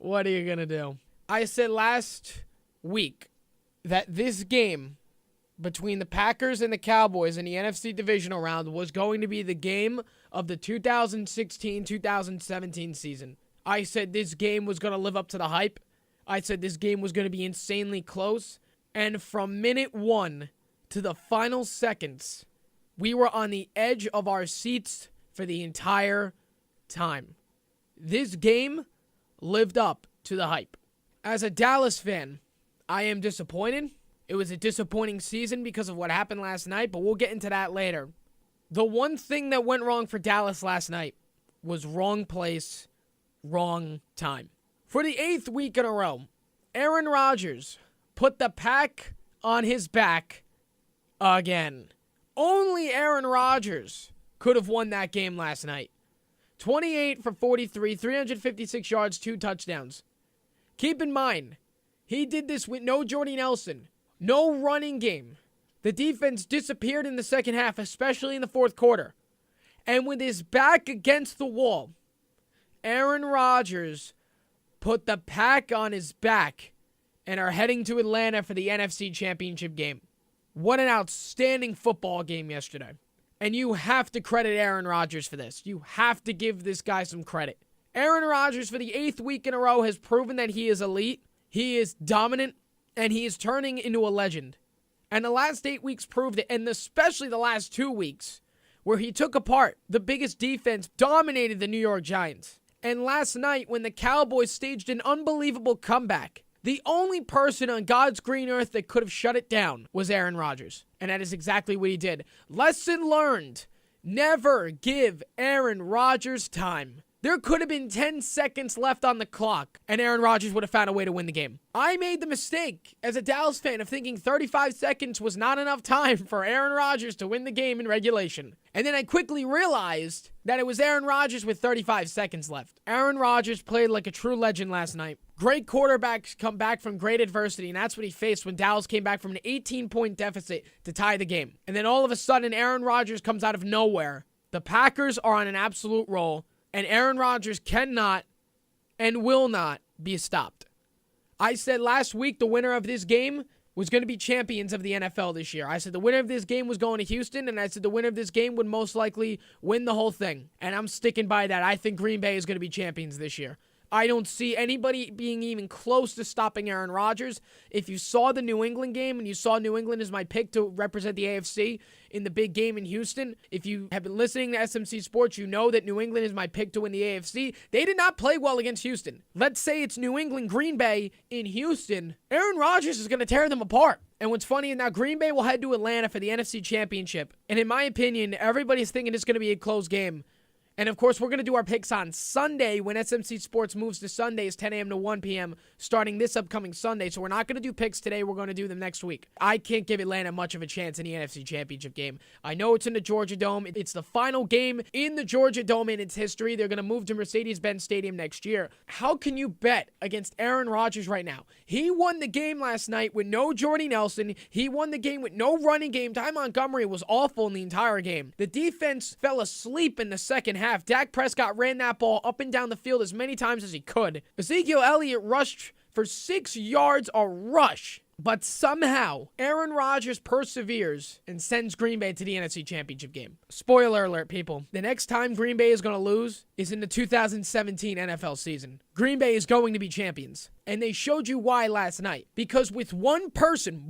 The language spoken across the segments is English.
What are you going to do? I said last week that this game between the Packers and the Cowboys in the NFC divisional round was going to be the game of the 2016-2017 season. I said this game was going to live up to the hype. I said this game was going to be insanely close. And from minute one to the final seconds, we were on the edge of our seats for the entire time. This game lived up to the hype. As a Dallas fan, I am disappointed. It was a disappointing season because of what happened last night, but we'll get into that later. The one thing that went wrong for Dallas last night was wrong place, wrong time. For the 8th week in a row, Aaron Rodgers put the pack on his back again. Only Aaron Rodgers could have won that game last night. 28 for 43, 356 yards, 2 touchdowns. Keep in mind, he did this with no Jordy Nelson, no running game. The defense disappeared in the second half, especially in the fourth quarter. And with his back against the wall, Aaron Rodgers put the pack on his back and are heading to Atlanta for the NFC Championship game. What an outstanding football game yesterday. And you have to credit Aaron Rodgers for this. You have to give this guy some credit. Aaron Rodgers, for the 8th week in a row, has proven that he is elite, he is dominant, and he is turning into a legend. And the last 8 weeks proved it, and especially the last 2 weeks, where he took apart the biggest defense, dominated the New York Giants. And last night, when the Cowboys staged an unbelievable comeback, the only person on God's green earth that could have shut it down was Aaron Rodgers. And that is exactly what he did. Lesson learned. Never give Aaron Rodgers time. There could have been 10 seconds left on the clock, and Aaron Rodgers would have found a way to win the game. I made the mistake, as a Dallas fan, of thinking 35 seconds was not enough time for Aaron Rodgers to win the game in regulation. And then I quickly realized that it was Aaron Rodgers with 35 seconds left. Aaron Rodgers played like a true legend last night. Great quarterbacks come back from great adversity, and that's what he faced when Dallas came back from an 18-point deficit to tie the game. And then all of a sudden, Aaron Rodgers comes out of nowhere. The Packers are on an absolute roll, and Aaron Rodgers cannot and will not be stopped. I said last week the winner of this game was going to be champions of the NFL this year. I said the winner of this game was going to Houston, and I said the winner of this game would most likely win the whole thing. And I'm sticking by that. I think Green Bay is going to be champions this year. I don't see anybody being even close to stopping Aaron Rodgers. If you saw the New England game and you saw New England as my pick to represent the AFC in the big game in Houston, if you have been listening to SMC Sports, you know that New England is my pick to win the AFC. They did not play well against Houston. Let's say it's New England, Green Bay in Houston. Aaron Rodgers is going to tear them apart. And what's funny is now Green Bay will head to Atlanta for the NFC Championship. And in my opinion, everybody's thinking it's going to be a close game. And, of course, we're going to do our picks on Sunday when SMC Sports moves to Sundays, 10 a.m. to 1 p.m., starting this upcoming Sunday. So we're not going to do picks today. We're going to do them next week. I can't give Atlanta much of a chance in the NFC Championship game. I know it's in the Georgia Dome. It's the final game in the Georgia Dome in its history. They're going to move to Mercedes-Benz Stadium next year. How can you bet against Aaron Rodgers right now? He won the game last night with no Jordy Nelson. He won the game with no running game. Ty Montgomery was awful in the entire game. The defense fell asleep in the second half. Dak Prescott ran that ball up and down the field as many times as he could. Ezekiel Elliott rushed for 6 yards a rush. But somehow, Aaron Rodgers perseveres and sends Green Bay to the NFC Championship game. Spoiler alert, people. The next time Green Bay is going to lose is in the 2017 NFL season. Green Bay is going to be champions. And they showed you why last night. Because with one person,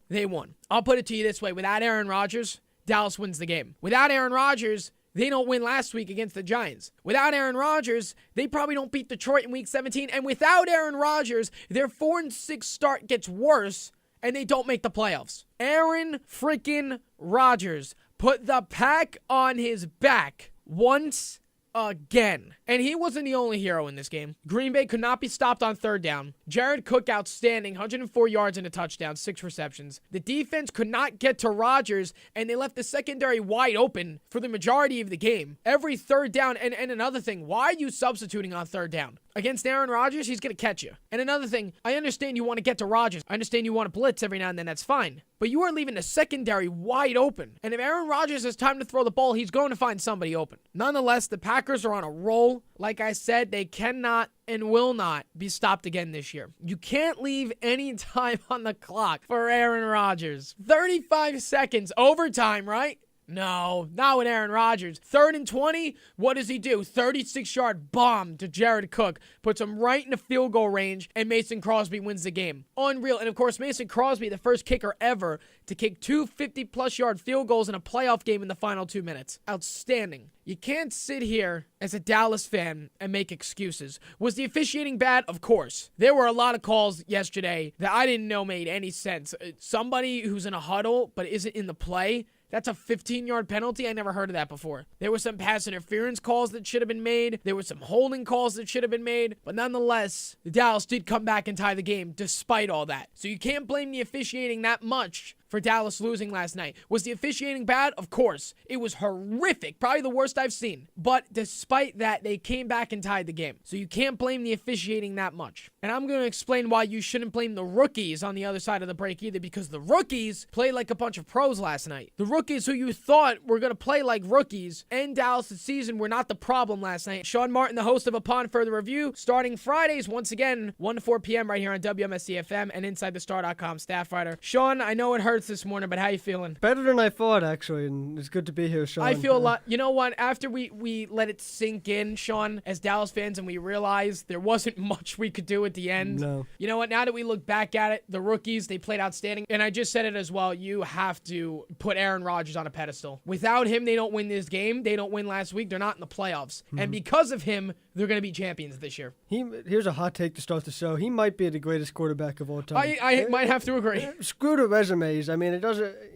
they won. I'll put it to you this way. Without Aaron Rodgers, Dallas wins the game. Without Aaron Rodgers, they don't win last week against the Giants. Without Aaron Rodgers, they probably don't beat Detroit in Week 17. And without Aaron Rodgers, their 4-6 start gets worse, and they don't make the playoffs. Aaron freaking Rodgers put the pack on his back once again. And he wasn't the only hero in this game. Green Bay could not be stopped on third down. Jared Cook outstanding, 104 yards and a touchdown, 6 receptions. The defense could not get to Rodgers, and they left the secondary wide open for the majority of the game. Every third down, and another thing, why are you substituting on third down? Against Aaron Rodgers, he's going to catch you. And another thing, I understand you want to get to Rodgers. I understand you want to blitz every now and then. That's fine. But you are leaving the secondary wide open. And if Aaron Rodgers has time to throw the ball, he's going to find somebody open. Nonetheless, the Packers are on a roll. Like I said, they cannot and will not be stopped again this year. You can't leave any time on the clock for Aaron Rodgers. 35 seconds, overtime, right? No, not with Aaron Rodgers. 3rd and 20, what does he do? 36-yard bomb to Jared Cook. Puts him right in the field goal range, and Mason Crosby wins the game. Unreal. And, of course, Mason Crosby, the first kicker ever to kick 2 50-plus yard field goals in a playoff game in the final 2 minutes. Outstanding. You can't sit here as a Dallas fan and make excuses. Was the officiating bad? Of course. There were a lot of calls yesterday that I didn't know made any sense. Somebody who's in a huddle but isn't in the play, that's a 15-yard penalty. I never heard of that before. There were some pass interference calls that should have been made. There were some holding calls that should have been made. But nonetheless, the Dallas did come back and tie the game despite all that. So you can't blame the officiating that much for Dallas losing last night. Was the officiating bad? Of course. It was horrific. Probably the worst I've seen. But despite that, they came back and tied the game. So you can't blame the officiating that much. And I'm going to explain why you shouldn't blame the rookies on the other side of the break either, because the rookies played like a bunch of pros last night. The rookies who you thought were going to play like rookies and Dallas' season were not the problem last night. Sean Martin, the host of Upon Further Review, starting Fridays once again, 1 to 4 p.m. right here on WMSC-FM and InsideTheStar.com staff writer. Sean, I know it hurts this morning, but how you feeling? Better than I thought, actually, and it's good to be here, Sean. I feel a lot. You know what? After we let it sink in, Sean, as Dallas fans, and we realized there wasn't much we could do at the end. No. You know what? Now that we look back at it, the rookies, they played outstanding. And I just said it as well. You have to put Aaron Rodgers on a pedestal. Without him, they don't win this game. They don't win last week. They're not in the playoffs. Mm-hmm. And because of him, they're going to be champions this year. Here's a hot take to start the show. He might be the greatest quarterback of all time. I might have to agree. Screw the resumes. I mean,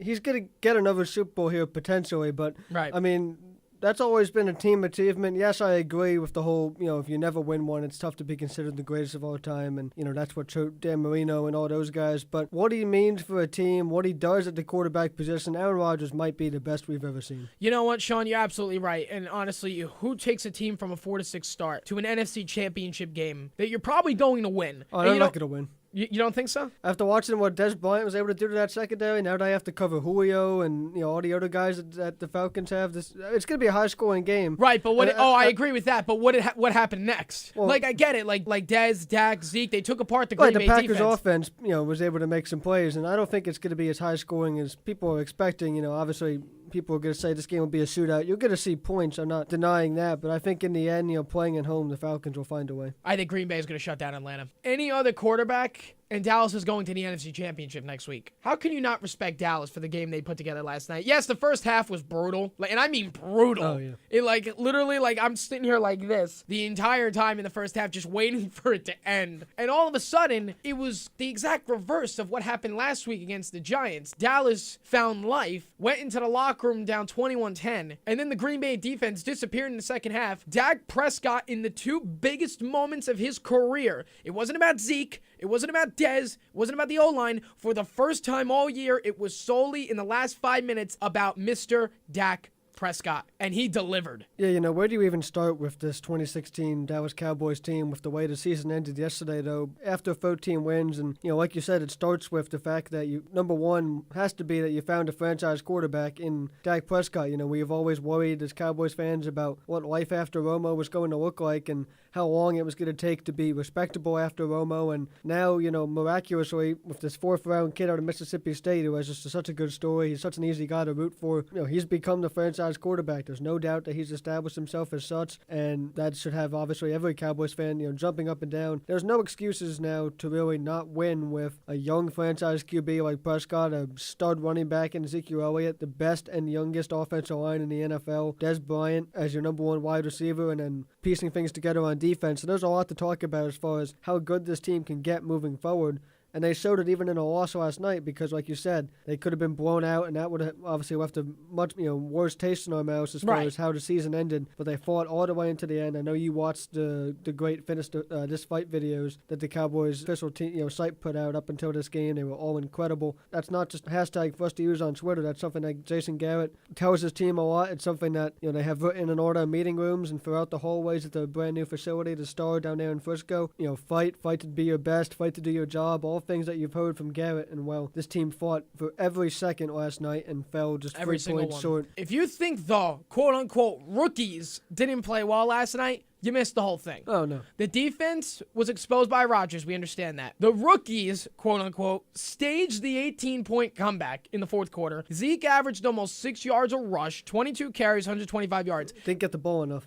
he's going to get another Super Bowl here potentially, but right. I mean, that's always been a team achievement. Yes, I agree with the whole, if you never win one, it's tough to be considered the greatest of all time. And, that's what Dan Marino and all those guys. But what he means for a team, what he does at the quarterback position, Aaron Rodgers might be the best we've ever seen. You know what, Sean? You're absolutely right. And honestly, who takes a team from a 4-6 start to an NFC championship game that you're probably going to win? Oh, they're not going to win. You don't think so? After watching what Des Bryant was able to do to that secondary, now they have to cover Julio and all the other guys that the Falcons have. It's going to be a high-scoring game. Right, but I agree with that. But what happened next? Well, I get it. Like Dez, Dak, Zeke, they took apart the Green Bay defense. The Packers offense, was able to make some plays, and I don't think it's going to be as high-scoring as people are expecting. Obviously, people are going to say this game will be a shootout. You're going to see points. I'm not denying that, but I think in the end, playing at home, the Falcons will find a way. I think Green Bay is going to shut down Atlanta. Any other quarterback, and Dallas is going to the NFC Championship next week. How can you not respect Dallas for the game they put together last night? Yes, the first half was brutal, and I mean brutal. Oh, yeah. It literally, I'm sitting here like this the entire time in the first half, just waiting for it to end. And all of a sudden, it was the exact reverse of what happened last week against the Giants. Dallas found life, went into the locker room down 21-10, and then the Green Bay defense disappeared in the second half. Dak Prescott, in the two biggest moments of his career, it wasn't about Zeke, it wasn't about Dez, it wasn't about the O-line. For the first time all year, it was solely in the last 5 minutes about Mr. Dak Prescott, and he delivered. Yeah, where do you even start with this 2016 Dallas Cowboys team with the way the season ended yesterday, though? After 13 wins, and, like you said, it starts with the fact that number one has to be that you found a franchise quarterback in Dak Prescott. We've always worried as Cowboys fans about what life after Romo was going to look like and how long it was going to take to be respectable after Romo, and now, miraculously, with this 4th-round kid out of Mississippi State who has just such a good story, he's such an easy guy to root for, he's become the franchise quarterback. There's no doubt that he's established himself as such, and that should have, obviously, every Cowboys fan, jumping up and down. There's no excuses now to really not win with a young franchise QB like Prescott, a stud running back in Ezekiel Elliott, the best and youngest offensive line in the NFL, Des Bryant as your number one wide receiver, and then piecing things together on defense. So there's a lot to talk about as far as how good this team can get moving forward. And they showed it even in a loss last night because, like you said, they could have been blown out, and that would have obviously left a much worse taste in our mouths as far as how the season ended. But they fought all the way into the end. I know you watched the great finish this fight videos that the Cowboys official team site put out up until this game. They were all incredible. That's not just a hashtag for us to use on Twitter. That's something that Jason Garrett tells his team a lot. It's something that they have written in order in meeting rooms and throughout the hallways at the brand new facility, the Star down there in Frisco. Fight to be your best, fight to do your job. All things that you've heard from Garrett. And well, this team fought for every second last night and fell just every 3 points short. If you think the quote-unquote rookies didn't play well last night, you missed the whole thing. Oh, no. The defense was exposed by Rodgers. We understand that. The rookies, quote-unquote, staged the 18-point comeback in the fourth quarter. Zeke averaged almost 6 yards a rush, 22 carries, 125 yards. Didn't get the ball enough.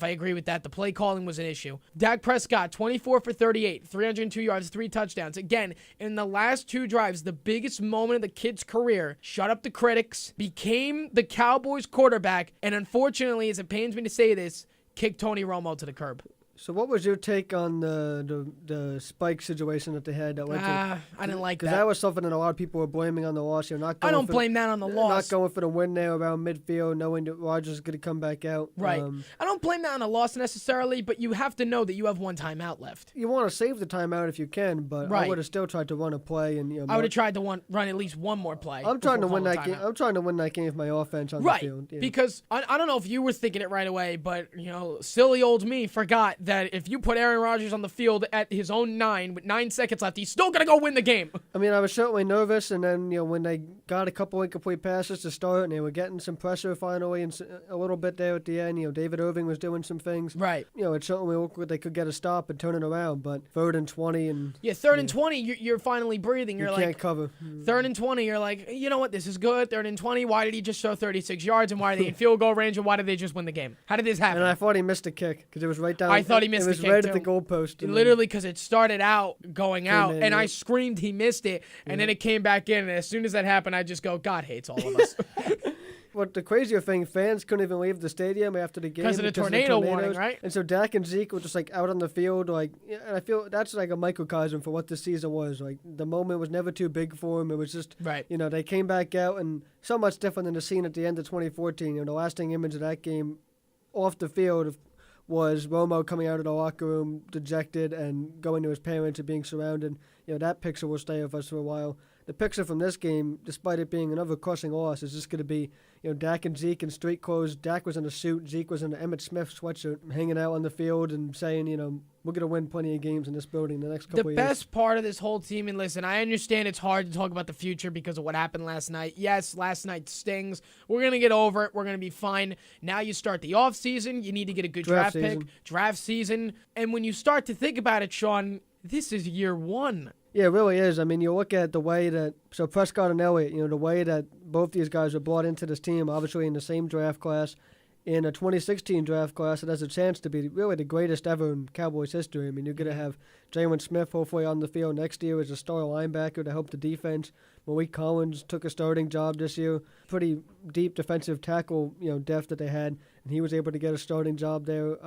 I agree with that. The play calling was an issue. Dak Prescott, 24 for 38, 302 yards, 3 touchdowns. Again, in the last 2 drives, the biggest moment of the kid's career, shut up the critics, became the Cowboys quarterback, and unfortunately, as it pains me to say this, kicked Tony Romo to the curb. So what was your take on the spike situation that they had that went to? I didn't like that. Because that was something that a lot of people were blaming on the loss. I don't blame that on the loss. Not going for the win there around midfield, knowing that Rodgers is going to come back out. Right. I don't blame that on the loss necessarily, but you have to know that you have 1 timeout left. You want to save the timeout if you can, but I would have still tried to run a play. And I would have tried to run at least one more play. I'm trying to win that game. I'm trying to win that game with my offense on the field. Right. Because I don't know if you were thinking it right away, but silly old me forgot that if you put Aaron Rodgers on the field at his own 9 with 9 seconds left, he's still going to go win the game. I mean, I was certainly nervous, and then, when they got a couple incomplete passes to start, and they were getting some pressure finally, and a little bit there at the end, David Irving was doing some things. Right. It certainly looked like they could get a stop and turn it around, but 3rd and 20 and... Yeah, 3rd and 20, you're finally breathing. You can't cover. 3rd and 20, you're like, you know what, this is good. 3rd and 20, why did he just throw 36 yards, and why are they in field goal range, and why did they just win the game? How did this happen? And I thought he missed a kick, because it was right down... I thought he missed the kick, It was right too. at the goalpost. Literally, because it started out going out, in, and I screamed he missed it, and then it came back in, and as soon as that happened, I just go, God hates all of us. But the crazier thing, fans couldn't even leave the stadium after the game because of the tornado warning, right? And so Dak and Zeke were just out on the field, and I feel that's like a microcosm for what this season was. The moment was never too big for them. It was just, right. They came back out, and so much different than the scene at the end of 2014. The lasting image of that game off the field was Romo coming out of the locker room dejected and going to his parents and being surrounded. That picture will stay with us for a while. The picture from this game, despite it being another crushing loss, is just going to be, Dak and Zeke in street clothes. Dak was in a suit. Zeke was in an Emmitt Smith sweatshirt, hanging out on the field and saying, we're going to win plenty of games in this building the next couple of years. The best part of this whole team, and listen, I understand it's hard to talk about the future because of what happened last night. Yes, last night stings. We're going to get over it. We're going to be fine. Now you start the offseason. You need to get a good draft pick. Draft season. And when you start to think about it, Sean, this is year 1. Yeah, it really is. I mean, you look at the way that Prescott and Elliott, the way that both these guys were brought into this team, obviously in the same draft class, in a 2016 draft class that has a chance to be really the greatest ever in Cowboys history. I mean, you're going to have Jalen Smith hopefully on the field next year as a star linebacker to help the defense. Malik Collins took a starting job this year. Pretty deep defensive tackle, depth that they had, and he was able to get a starting job there.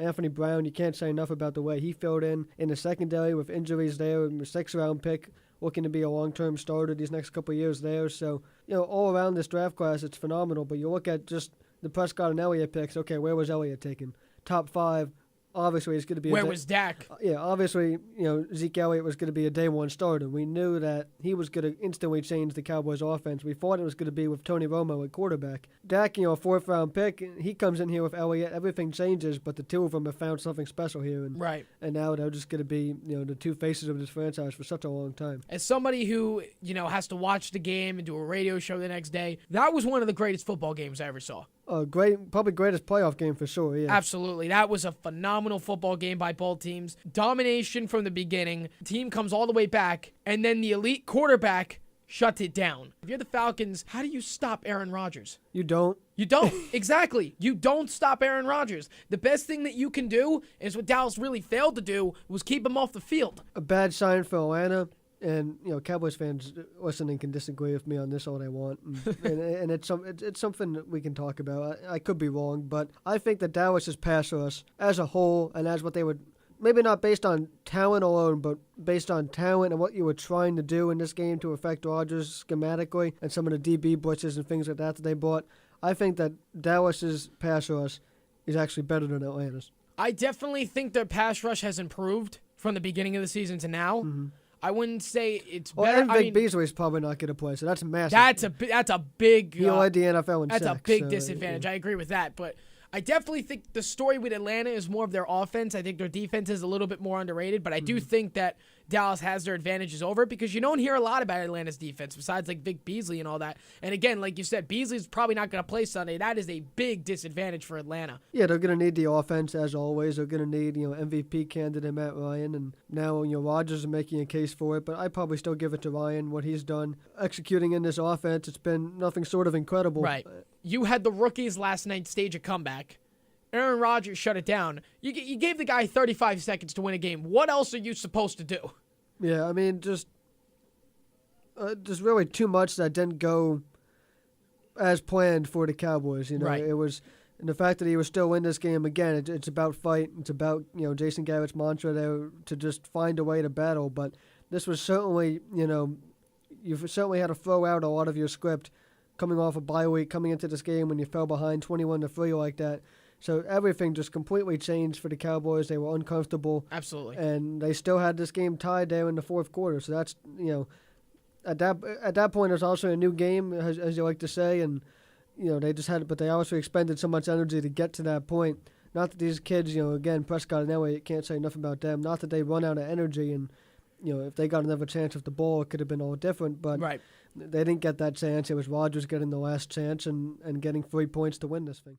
Anthony Brown, you can't say enough about the way he filled in the secondary with injuries there, and a 6th-round pick, looking to be a long-term starter these next couple of years there. So, all around this draft class, it's phenomenal. But you look at just the Prescott and Elliott picks. Okay, where was Elliott taken? Top 5. Obviously, it's going to be. Where was Dak? Yeah, obviously, Zeke Elliott was going to be a day 1 starter. We knew that he was going to instantly change the Cowboys' offense. We thought it was going to be with Tony Romo at quarterback. Dak, a 4th-round pick, he comes in here with Elliott. Everything changes, but the two of them have found something special here. And, right. And now they're just going to be, the two faces of this franchise for such a long time. As somebody who, has to watch the game and do a radio show the next day, that was one of the greatest football games I ever saw. Probably greatest playoff game for sure, yeah. Absolutely. That was a phenomenal football game by both teams. Domination from the beginning. Team comes all the way back, and then the elite quarterback shuts it down. If you're the Falcons, how do you stop Aaron Rodgers? You don't. You don't. Exactly. You don't stop Aaron Rodgers. The best thing that you can do is what Dallas really failed to do was keep him off the field. A bad sign for Atlanta. And Cowboys fans listening can disagree with me on this all they want, and it's something that we can talk about. I could be wrong, but I think that Dallas has passed us as a whole, and as what they would maybe not based on talent alone, but based on talent and what you were trying to do in this game to affect Rodgers schematically and some of the DB blitzes and things like that they bought, I think that Dallas's pass rush is actually better than Atlanta's. I definitely think their pass rush has improved from the beginning of the season to now. Mm-hmm. I wouldn't say it's Well, better. and Vic Beasley's probably not going to play, so that's massive. That's a big. He led the NFL in That's sacks, a big so, disadvantage. yeah. I agree with that, but I definitely think the story with Atlanta is more of their offense. I think their defense is a little bit more underrated, but I do think that Dallas has their advantages over it because you don't hear a lot about Atlanta's defense besides like Vic Beasley and all that. And again, like you said, Beasley's probably not going to play Sunday. That is a big disadvantage for Atlanta. Yeah, they're going to need the offense as always. They're going to need, MVP candidate Matt Ryan, and now Rodgers is making a case for it. But I'd probably still give it to Ryan. What he's done executing in this offense, it's been nothing short of incredible. Right. You had the rookies last night stage a comeback. Aaron Rodgers shut it down. You gave the guy 35 seconds to win a game. What else are you supposed to do? Yeah, I mean, just really too much that didn't go as planned for the Cowboys. Right. It was, and the fact that he was still in this game again. It's about fight. It's about Jason Garrett's mantra there to just find a way to battle. But this was certainly you've certainly had to throw out a lot of your script coming off a bye week, coming into this game when you fell behind 21-3 like that. So everything just completely changed for the Cowboys. They were uncomfortable. Absolutely. And they still had this game tied there in the fourth quarter. So that's, at that point, it was also a new game, as you like to say. And, they just had, but they also expended so much energy to get to that point. Not that these kids, again, Prescott and Elway, you can't say enough about them. Not that they run out of energy and, if they got another chance with the ball, it could have been all different. But right. They didn't get that chance. It was Rodgers getting the last chance and getting 3 points to win this thing.